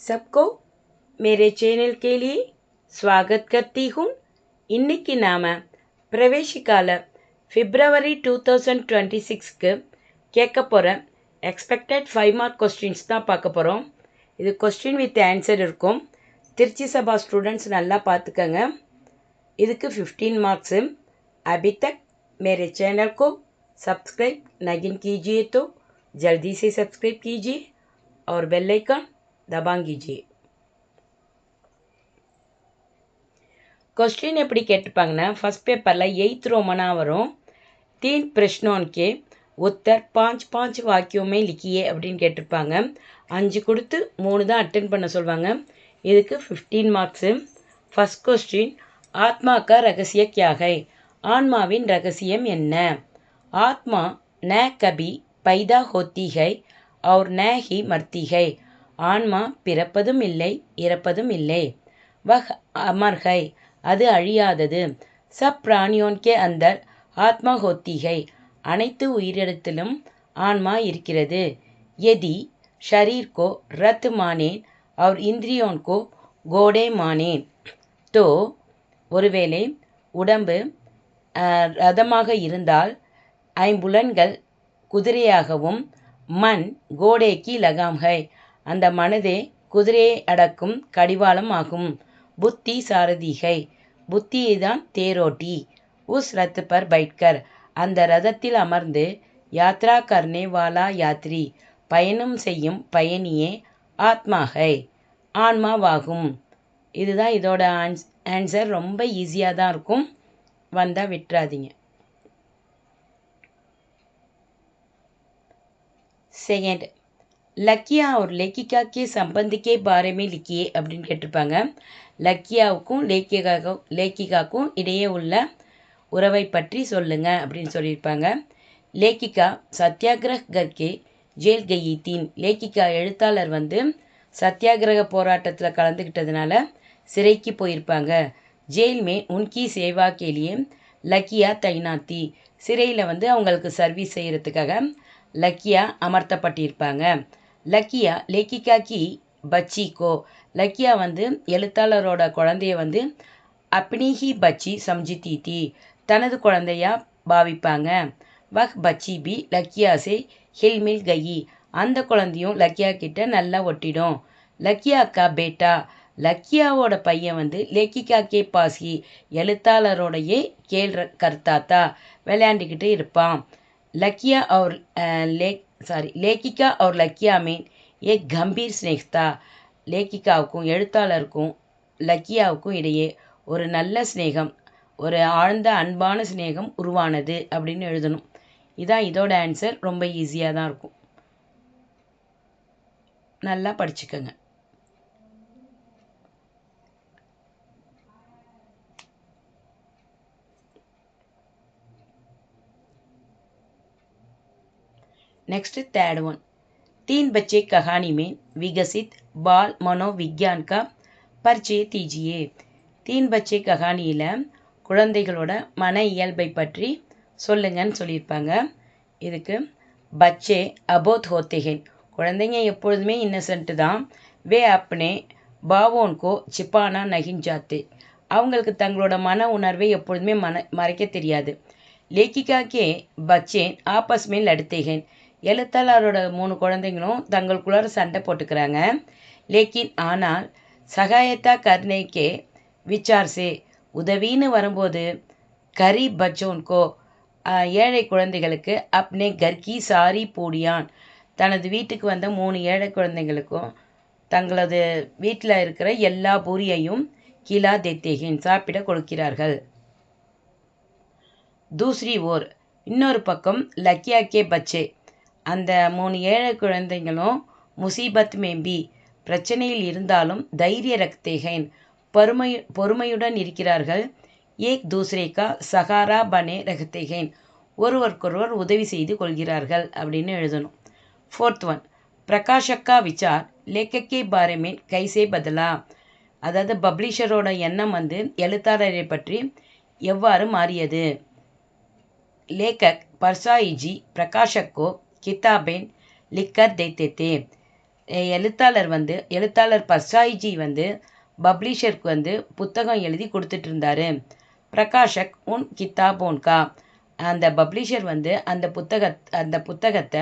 सबको मेरे चैनल के लिए स्वागत करती हूँ. இன்னைக்கு நாம பிரவேசிக்கால பிப்ரவரி 2026க்கு கேட்க போகிற எக்ஸ்பெக்டட் 5 மார்க் கொஸ்டின்ஸ் தான் பார்க்க போகிறோம். இது கொஸ்டின் வித் ஆன்சர் இருக்கும். திருச்சி சபா ஸ்டூடெண்ட்ஸ் நல்லா பார்த்துக்கங்க. இதுக்கு 15 मार्क्स. अभी तक मेरे चैनल को सब्सक्राइब नहीं कीजिए तो जल्दी से सब्सक्राइब कीजिए और बेल आइकन दबा कीजिए. क्वेश्चन எப்படி கேட்டுப்பாங்கன்னா ஃபர்ஸ்ட் பேப்பரில் 8th रोमना வரும். 3 प्रश्नों के उत्तर 5 वाक्यों में लिखिए அப்படின்னு கேட்டிருப்பாங்க. 5 கொடுத்து 3 தான் அட்டென்ட் பண்ண சொல்லுவாங்க. இதுக்கு 15 मार्क्स. फर्स्ट क्वेश्चन, आत्मा का रहस्य क्या है? ஆன்மாவின் ரகசியம் என்ன? आत्मा न कभी पैदा होती है और न ही मरती है. ஆன்மா பிறப்பதும் இல்லை இறப்பதும் இல்லை. वह अमर है, அது அழியாதது. सब प्राणियों के अंदर आत्मा होती है, அனைத்து உயிரினத்திலும் ஆன்மா இருக்கிறது. यदि शरीर को रथ मानें और इंद्रियों को घोड़े मानें तो ஒருவேளை உடம்பு ரதமாக இருந்தால் ஐம்புலன்கள் குதிரையாகவும் மண் கோடேக்கு லகாம் ஹை, அந்த மனதே குதிரையை அடக்கும் கடிவாளம் ஆகும். புத்தி சாரதி ஹை, புத்தியை தான் தேரோட்டி. உஸ் ரத் பர் பைட்கர், அந்த ரதத்தில் அமர்ந்து யாத்ரா கர்னே வாலா யாத்ரி, பயணம் செய்யும் பயணியே ஆத்மா ஹை, ஆன்மாவாகும். இதுதான் இதோட ஆன்சர். ரொம்ப ஈஸியாக தான் இருக்கும். வந்தால் விட்டுறாதீங்க. செகண்ட், லக்கியா और लेखिका के संबंध के बारे में लिखिए அப்படின்னு கேட்டிருப்பாங்க. லக்கியாவுக்கும் லேக்கிகாவுக்கும் இடையே உள்ள உறவை பற்றி சொல்லுங்க அப்படின்னு சொல்லியிருப்பாங்க. லேக்கிகா சத்தியாகிரக கர்கே ஜெயில் கயீத்தீன், லேக்கிகா எழுத்தாளர் வந்து சத்தியாகிரக போராட்டத்தில் கலந்துக்கிட்டதுனால சிறைக்கு போயிருப்பாங்க. ஜெயில் மே உன்கி சேவா கேலியே லக்கியா தைனாத்தி, சிறையில் வந்து அவங்களுக்கு சர்வீஸ் செய்கிறதுக்காக லக்கியா அமர்த்தப்பட்டிருப்பாங்க. லக்கியா லேக்கிகா கி பச்சி கோ, லக்கியா வந்து எழுத்தாளரோட குழந்தைய வந்து அப்னி ஹி பச்சி சம்ஜித்தி தி, தனது குழந்தையா பாவிப்பாங்க. வஹ் பச்சி பி லக்கியா சே ஹில்மில் கயி, அந்த குழந்தையும் லக்கியா கிட்ட நல்லா ஒட்டிடும். லக்கியா கா பேட்டா, லக்கியாவோட பையன் வந்து லேக்கிகா கே பாசி, எழுத்தாளரோடையே கர்த்தாத்தா விளையாண்டுக்கிட்டு இருப்பான். லக்கியா और லேக்கிகா और லக்கியா में एक गंभीर स्नेह था, லேக்கிகாவுக்கும் எழுத்தாளருக்கும் லக்கியாவுக்கும் இடையே ஒரு நல்ல ஸ்நேகம், ஒரு ஆழ்ந்த அன்பான ஸ்நேகம் உருவானது அப்படின்னு எழுதணும். இதான் இதோட ஆன்சர். ரொம்ப ஈஸியாக தான் இருக்கும். நல்லா படிச்சுக்கோங்க. नेक्स्ट थर्ड वन, 3 बच्चे कहानी में विकसित बाल मनोविज्ञान का परिचय दीजिए. 3 बच्चे கஹானியில் குழந்தைகளோட மன இயல்பை பற்றி சொல்லுங்கன்னு சொல்லியிருப்பாங்க. இதுக்கு பச்சே அபோத் ஹோத்தே ஹை, குழந்தைங்க எப்பொழுதுமே இன்னசென்ட்டு தான். வே அப்னே பாவோன்கோ சிப்பானா நகின் ஜாத்து, அவங்களுக்கு தங்களோட மன உணர்வை எப்பொழுதுமே மறைக்க தெரியாது. லேக்கிகா கே பச்சே ஆப்பஸ் மேல் லடுத்தே ஹை, எழுத்தாளரோட 3 குழந்தைங்களும் தங்களுக்குள்ளார சண்டை போட்டுக்கிறாங்க. லேக்கின் ஆனால் சகாயத்தா கர்னேக்கே விச்சார்சே, உதவின்னு வரும்போது கரீப் பச்சோன்கோ, ஏழை குழந்தைகளுக்கு அப்னே கர்கி சாரி பூடியான், தனது வீட்டுக்கு வந்த 3 ஏழை குழந்தைங்களுக்கும் தங்களது வீட்டில் இருக்கிற எல்லா பூரியையும் கிலா தேத்தேகின் சாப்பிட கொடுக்கிறார்கள். தூசரி ஓர், இன்னொரு பக்கம் லக்கியா கே பச்சே, அந்த 3 ஏழை குழந்தைங்களும் முசீபத் மேம்பி, பிரச்சனையில் இருந்தாலும் தைரிய ரக்தேகன், பொறுமையுடன் இருக்கிறார்கள். ஏக் தூசரே கா சகாரா பனே ரக்தேகன், ஒருவருக்கொருவர் உதவி செய்து கொள்கிறார்கள் அப்படின்னு எழுதணும். ஃபோர்த் ஒன், பிரகாஷக் கா விசார் லேக்கக் கே பாரே மே கைசே பதலா, அதாவது பப்ளிஷரோட எண்ணம் வந்து எழுத்தாளரை பற்றி எவ்வாறு மாறியது. लेखक परसाई जी प्रकाशक को किताबें लिखकर देते थे. எழுத்தாளர் பர்சாயிஜி வந்து பப்ளிஷருக்கு வந்து புத்தகம் எழுதி கொடுத்துட்டு இருந்தாரு. பிரகாஷக் உன் கித்தாபோன்கா, அந்த பப்ளிஷர் வந்து அந்த புத்தகத்தை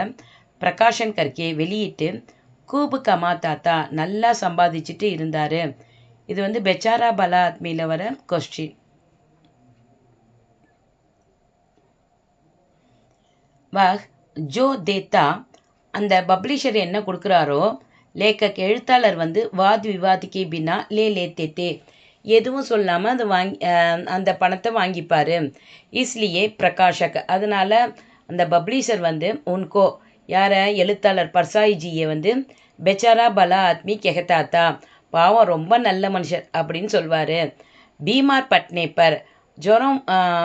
பிரகாஷன் கர்கே வெளியிட்டு கூபு கமாத்தாத்தா, நல்லா சம்பாதிச்சுட்டு இருந்தாரு. இது வந்து பெச்சாரா பலா ஆத்மியில் வர கொஸ்டின். வஹ் ஜோ தேத்தா, அந்த பப்ளிஷர் என்ன கொடுக்குறாரோ லேக்கக் எழுத்தாளர் வந்து வாத் விவாதிக்கே பின்னா லேத்தே, எதுவும் சொல்லாமல் அந்த பணத்தை வாங்கிப்பார். இஸ்லியே பிரகாஷக், அதனால் அந்த பப்ளிஷர் வந்து உன்கோ, யாரை, எழுத்தாளர் பர்சாயிஜியை வந்து பெச்சாரா பலா ஆத்மி கெஹத்தாத்தா, பாவம் ரொம்ப நல்ல மனுஷர் அப்படின்னு சொல்வார். பீமார் பட்னேப்பர், ஜுரம்,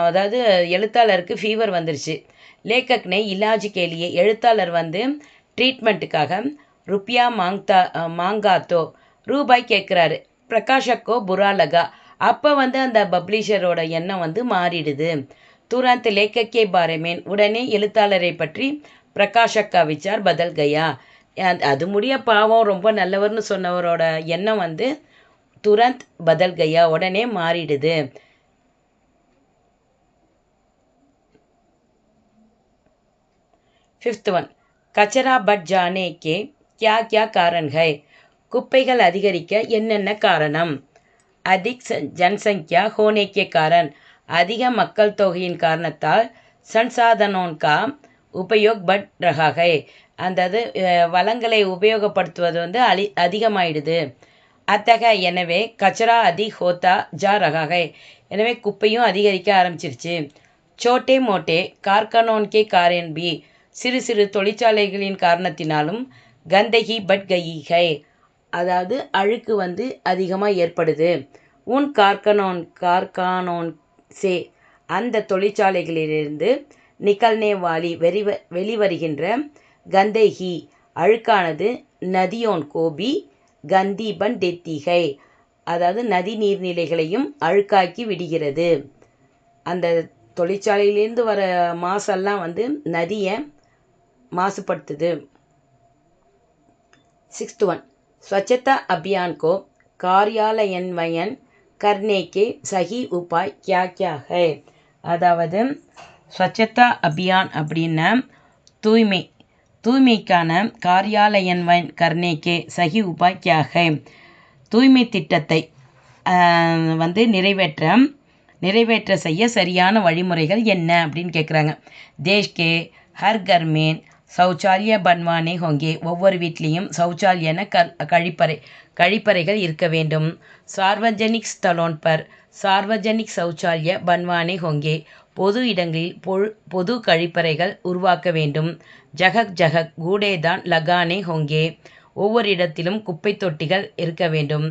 அதாவது எழுத்தாளருக்கு ஃபீவர் வந்துருச்சு. லேக்கக்னே இலாஜ் கேலியே, எழுத்தாளர் வந்து ட்ரீட்மெண்ட்டுக்காக ருப்பியா மாங்காத்தோ, ரூபாய் கேட்குறாரு. பிரகாஷக்கோ புரா லகா, அப்போ வந்து அந்த பப்ளிஷரோட எண்ணம் வந்து மாறிடுது. துரந்த் லேக்கக்கே பாரமேன், உடனே எழுத்தாளரை பற்றி பிரகாஷக்கா விசார் பதல் கயா, அது முடிய பாவம் ரொம்ப நல்லவர்னு சொன்னவரோட எண்ணம் வந்து துரந்த் பதல் கயா, உடனே மாறிடுது. 5th one, கச்சரா பட் ஜானே கே கியா கியா காரண் ஹை, குப்பைகள் அதிகரிக்க என்னென்ன காரணம். அதிக் ஜன்சங்கியா ஹோனே கே காரண், அதிக மக்கள் தொகையின் காரணத்தால் சன்சாதனோன்கா உபயோக் பட் ரஹா ஹை, அதாவது வளங்களை உபயோகப்படுத்துவது வந்து அதிகமாயிடுது. அத்தக, எனவே கச்சரா அதிக் ஹோத்தா ஜா ரஹா ஹை, எனவே குப்பையும் அதிகரிக்க ஆரம்பிச்சிருச்சு. சோட்டே மோட்டே கார்கனோன்கே காரன் பி, சிறு சிறு தொழிற்சாலைகளின் காரணத்தினாலும் கந்தகி பட் கயி ஹை, அதாவது அழுக்கு வந்து அதிகமாக ஏற்படுது. உன் கார்கானோன் சே, அந்த தொழிற்சாலைகளிலிருந்து நிக்கல்னே வாலி வெளிவருகின்ற கந்தகி, அழுக்கானது நதியோன் கோபி கந்தி பன் தெத்திகை, அதாவது நதி நீர்நிலைகளையும் அழுக்காக்கி விடுகிறது. அந்த தொழிற்சாலையிலேருந்து வர மாசெல்லாம் வந்து நதியை மாசுபடுத்துது. 6th one, स्वच्छता अभियान को कार्यान्वयन करने के सही उपाय क्या क्या है, அதாவது ஸ்வச்சதா அபியான் அப்படின்னா தூய்மைக்கான காரியாலயன்வயன் கர்னேக்கே சஹி உபாய் கியா ஹை, தூய்மை திட்டத்தை வந்து நிறைவேற்ற செய்ய சரியான வழிமுறைகள் என்ன அப்படின்னு கேட்குறாங்க. தேஷ்கே ஹர் கர்மேன் சௌச்சாலிய பன்வானே ஹோங்கே, ஒவ்வொரு வீட்லேயும் சௌச்சாலியன கழிப்பறைகள் இருக்க வேண்டும். சார்வஜனிக் ஸ்தலோன் பர் சார்வஜனிக் சௌச்சாலிய பன்வானே ஹோங்கே, பொது இடங்களில் பொது கழிப்பறைகள் உருவாக்க வேண்டும். ஜகக் ஜகக் கூடேதான் லகானே ஹோங்கே, ஒவ்வொரு இடத்திலும் குப்பை தொட்டிகள் இருக்க வேண்டும்.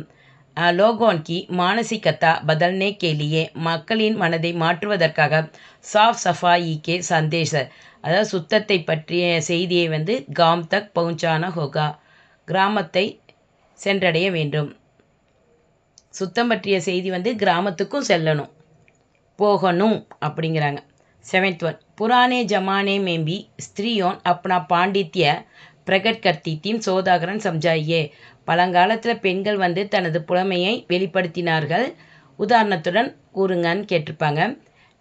லோகோன் கி மானசிகத்தா பதல்னே கேலியே, மக்களின் மனதை மாற்றுவதற்காக சாஃப் சஃபாயி கே சந்தேஷ, அதாவது சுத்தத்தை பற்றிய செய்தியை வந்து காம் தக் பவுஞ்சானா ஹோகா, கிராமத்தை சென்றடைய வேண்டும். சுத்தம் பற்றிய செய்தி வந்து கிராமத்துக்கும் போகணும் அப்படிங்கிறாங்க. 7th one, पुराने जमाने में भी स्त्रियों अपना पांडित्य प्रकट करती थीं, சோதாகரன் சம்ஜாயே, பழங்காலத்தில் பெண்கள் வந்து தனது புலமையை வெளிப்படுத்தினார்கள், உதாரணத்துடன் கூறுங்கன்னு கேட்டிருப்பாங்க.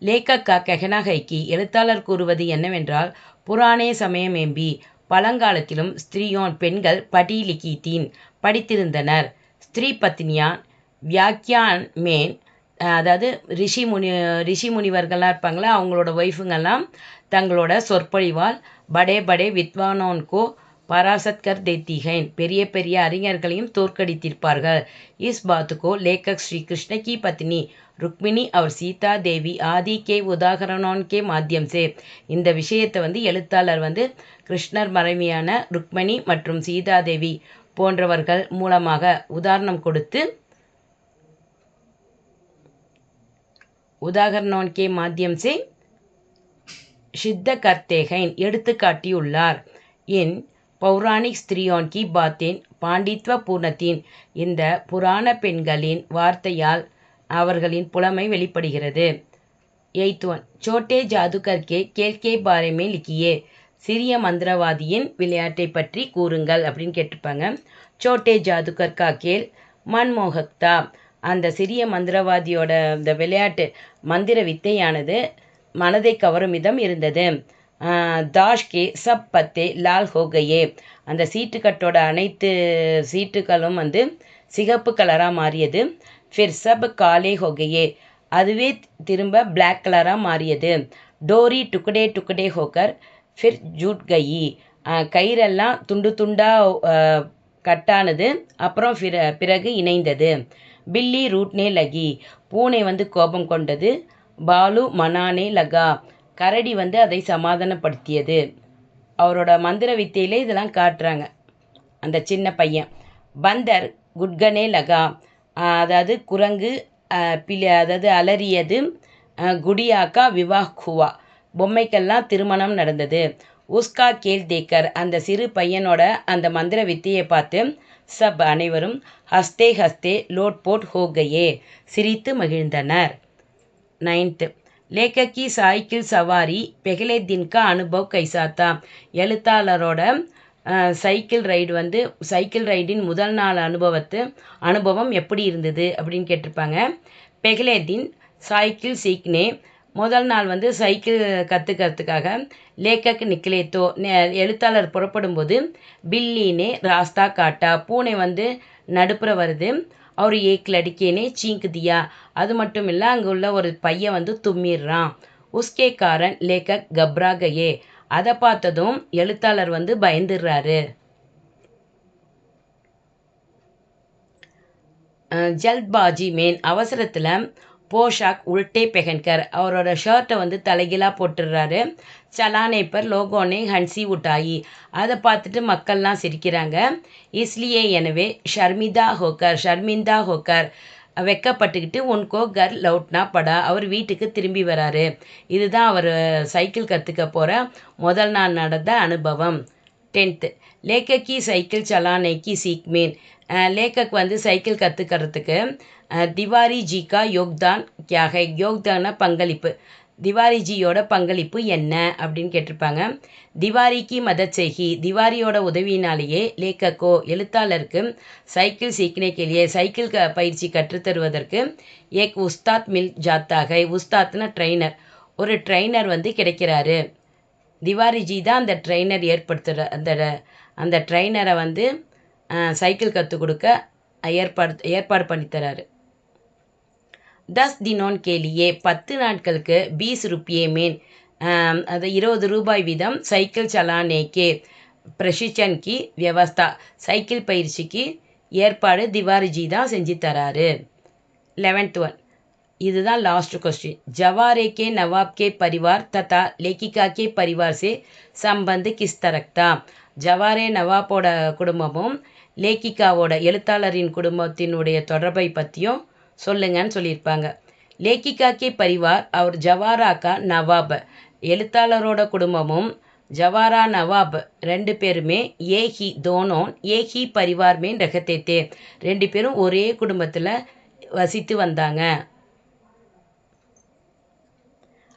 லேக்கக்கா கெஹனா ஹைக்கி, எழுத்தாளர் கூறுவது என்னவென்றால், புராணே சமயமேம்பி, பழங்காலத்திலும் ஸ்திரீயோன் பெண்கள் படிலிக்கீத்தீன் படித்திருந்தனர். ஸ்திரீ பத்னியான் வியாக்கியான் மேன், அதாவது ரிஷி முனிவர்களாக இருப்பாங்களா, அவங்களோட ஒய்ஃபுங்கெல்லாம் தங்களோட சொற்பொழிவால் படே படே வித்வானோன்கோ பராசத் கர் தேத்திகைன், பெரிய பெரிய அறிஞர்களையும் தோற்கடித்திருப்பார்கள். இஸ் பாத்துக்கோ லேக்கக் ஸ்ரீ கிருஷ்ண கி பத்னி ருக்மிணி அவர் சீதா தேவி ஆதி கே உதாகரணோன் கே மாத்தியம் சே, இந்த விஷயத்தை வந்து எழுத்தாளர் வந்து கிருஷ்ணர் மனைவியான ருக்மிணி மற்றும் சீதாதேவி போன்றவர்கள் மூலமாக உதாரணம் கொடுத்து உதாகரணோன் கே மாத்தியம் சே சித்த கர்த்தேகைன் எடுத்து காட்டியுள்ளார். இன் பௌராணிக் ஸ்திரியோன் கி பாத்தேன் பாண்டித்வ பூர்ணத்தின், இந்த புராண பெண்களின் வார்த்தையால் அவர்களின் புலமை வெளிப்படுகிறது. 8th one, சோட்டே ஜாதுகர் கே கேல் கே பாரே மே லிக்கியே, சிறிய மந்திரவாதியின் விளையாட்டை பற்றி கூறுங்கள் அப்படின்னு கேட்டிருப்பாங்க. சோட்டே ஜாதுகர் கா கேல் மன்மோகக்தா. அந்த சிறிய மந்திரவாதியோட இந்த விளையாட்டு மந்திர வித்தையானது மனதை கவரும் விதம் இருந்தது. தாஷ் கே சப் பத்தே லால் ஹோகையே. அந்த சீட்டுக்கட்டோட அனைத்து சீட்டுகளும் வந்து சிகப்பு கலராக மாறியது. ஃபிர் சப் காலே ஹோகையே. அதுவே திரும்ப பிளாக் கலராக மாறியது. டோரி டுக்கடே டுக்கடே ஹோக்கர் ஃபிர் ஜூட் கயி. கயிறெல்லாம் துண்டு துண்டாக கட்டானது, அப்புறம் பிறகு இணைந்தது. பில்லி ரூட்னே லகி. பூனை வந்து கோபம் கொண்டது. பாலு மனானே லகா. கரடி வந்து அதை சமாதானப்படுத்தியது. அவரோட மந்திர வித்தையிலே இதெல்லாம் காட்டுறாங்க அந்த சின்ன பையன். பந்தர் குட்கனே லகா. அதாவது குரங்கு அதாவது அலறியது. குடியாக்கா விவாஹ் ஹுவா. பொம்மைக்கெல்லாம் திருமணம் நடந்தது. உஸ்கா கேல் தேக்கர். அந்த சிறு பையனோட அந்த மந்திர வித்தையை பார்த்து சப் அனைவரும் ஹஸ்தே ஹஸ்தே லோட் போட் ஹோகையே. சிரித்து மகிழ்ந்தனர். 9th लेखक की साइकिल सवारी पहले दिन का अनुभव कैसा था. எழுத்தாளரோட சைக்கிள் ரைடின் முதல் நாள் அனுபவம் எப்படி இருந்தது அப்படின்னு கேட்டிருப்பாங்க. பெஹ்லே தின் சைக்கிள் சீக்னே. முதல் நாள் வந்து சைக்கிள் கற்றுக்கிறதுக்காக லேக்கக் நிக்கலேத்தோ. எழுத்தாளர் புறப்படும்போது பில்லினே ராஸ்தா காட்டா. பூனை வந்து நடுப்புற வருது. அவர் ஏக் லடிக்கேனே சீங்க் தியா. அது மட்டும் இல்லை, அங்கே உள்ள ஒரு பையன் வந்து தும்மிடுறான். உஸ்கே காரன் லேக்கக் கப்ரா கயே. அதை பார்த்ததும் எழுத்தாளர் வந்து பயந்துடுறாரு. ஜல்த்பாஜி மேன். அவசரத்தில் போஷாக் உல்டே பெஹன்கர். அவரோட ஷர்ட்டை வந்து தலைகீழாக போட்டுடுறாரு. சலானே பர் லோகோனே ஹன்சி உட்டாயி. அதை பார்த்துட்டு மக்கள்லாம் சிரிக்கிறாங்க. இஸ்லியே எனவே ஷர்மிந்தா ஹோக்கர் வெக்கப்பட்டுக்கிட்டு உன்கோ கர் லவுட்னா படா. அவர் வீட்டுக்கு திரும்பி வராரு. இதுதான் அவர் சைக்கிள் கற்றுக்க போகிற முதல் நாள் நடந்த அனுபவம். 10th லேக்கக்கி cycle சலானைக்கி சீக்மேன். லேக்கக் வந்து சைக்கிள் கற்றுக்கிறதுக்கு திவாரி ஜிகா யோக்தான் கியா ஹை. யோக்தான பங்களிப்பு. திவாரிஜியோட பங்களிப்பு என்ன அப்படின்னு கேட்டிருப்பாங்க. திவாரிக்கு மதத் செய்கி. திவாரியோட உதவியினாலேயே லேக்கக்கோ எழுத்தாளருக்கு சைக்கிள் சீக்னே கேலியே சைக்கிள் பயிற்சி கற்றுத்தருவதற்கு ஏக் உஸ்தாத் மில் ஜாத்தாக. உஸ்தாத்னா ட்ரெயினர். ஒரு ட்ரெயினர் வந்து கிடைக்கிறாரு. திவாரிஜி தான் அந்த ட்ரெயினர் ஏற்படுத்துகிற அந்த ட்ரெயினரை வந்து சைக்கிள் கற்றுக் கொடுக்க ஏற்பாடு பண்ணித்தராரு. 10 दिनों के लिए 10 நாட்களுக்கு 20 रुपये மேன். அது 20 ரூபாய் வீதம் சைக்கிள் சலானேக்கே பிரஷிச்சன் கி வியவஸ்தா. சைக்கிள் பயிற்சிக்கு ஏற்பாடு திவாரிஜி தான் செஞ்சு தராரு. 11th one. இதுதான் லாஸ்ட் கொஸ்டின். जवारे के नवाब के परिवार तथा लेखिका के परिवार से संबंध किस तरह था. ஜவாரே நவாப்போட குடும்பமும் லேக்கிகாவோட எழுத்தாளரின் குடும்பத்தினுடைய தொடர்பை பற்றியும் சொல்லுங்கன்னு சொல்லியிருப்பாங்க. லேக்கிகா கே பரிவார் அவர் ஜவாரா கா நவாப். எழுத்தாளரோட குடும்பமும் ஜவாரா நவாப் ரெண்டு பேருமே ஏஹி தோனோன் ஏஹி பரிவார் மேன் ரகத்தே. ரெண்டு பேரும் ஒரே குடும்பத்தில் வசித்து வந்தாங்க.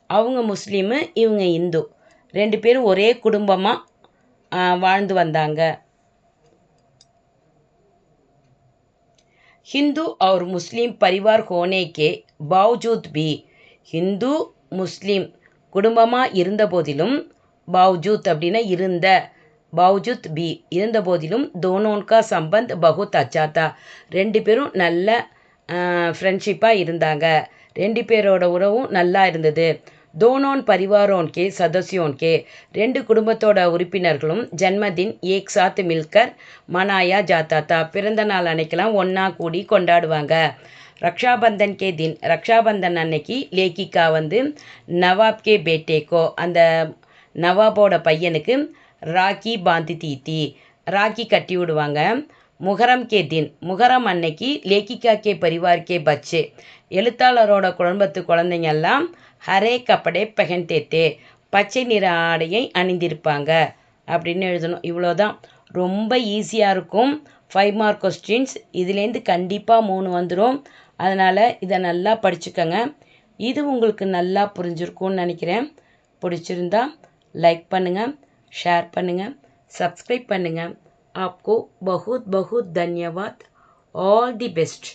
அவங்க முஸ்லீமு, இவங்க இந்து. ரெண்டு பேரும் ஒரே குடும்பமாக வாழ்ந்து வந்தாங்க. हिंदू और मुस्लिम परिवार होने के बावजूद भी. ஹிந்து முஸ்லீம் குடும்பமாக இருந்த போதிலும், பாவ்ஜூத் அப்படின்னா இருந்த, பாவ்ஜூத் பி இருந்த போதிலும் தோனோன்கா சம்பந்த் பகுத் அச்சாத்தா. ரெண்டு பேரும் நல்ல ஃப்ரெண்ட்ஷிப்பாக இருந்தாங்க. ரெண்டு பேரோட உறவும் நல்லா இருந்தது. தோனோன் பரிவாரோன் கே சதஸ்யோன் கே. ரெண்டு குடும்பத்தோட உறுப்பினர்களும் ஜன்மதின் ஏக் சாத் மில்கர் மனாயா ஜாத்தாத்தா. பிறந்த நாள் அன்னைக்கெல்லாம் ஒன்றா கூடி கொண்டாடுவாங்க. ரக்ஷாபந்தன் கே தின். ரக்ஷாபந்தன் அன்னைக்கு லேக்கிகா வந்து நவாப் கே பேட்டேக்கோ அந்த நவாபோட பையனுக்கு ராக்கி பாந்தி தீத்தி ராக்கி கட்டி விடுவாங்க. முகரம் கே தின். முகரம் அன்னைக்கு லேக்கிகா கே பரிவார் கே பச்சே. எழுத்தாளரோட குடும்பத்து குழந்தைங்கெல்லாம் ஹரே கப்படே பெஹன்தேத்தே. பச்சை நிற ஆடையை அணிந்திருப்பாங்க அப்படின்னு எழுதணும். இவ்வளோதான். ரொம்ப ஈஸியாக இருக்கும். 5 மார்க் கொஸ்டின்ஸ். இதுலேருந்து கண்டிப்பாக 3 வந்துடும். அதனால் இதை நல்லா படிச்சுக்கோங்க. இது உங்களுக்கு நல்லா புரிஞ்சிருக்கும்னு நினைக்கிறேன். பிடிச்சிருந்தா லைக் பண்ணுங்கள், शेयर பண்ணுங்கள், सब्सक्राइब பண்ணுங்கள். आपको बहुत बहुत धन्यवाद. All the best.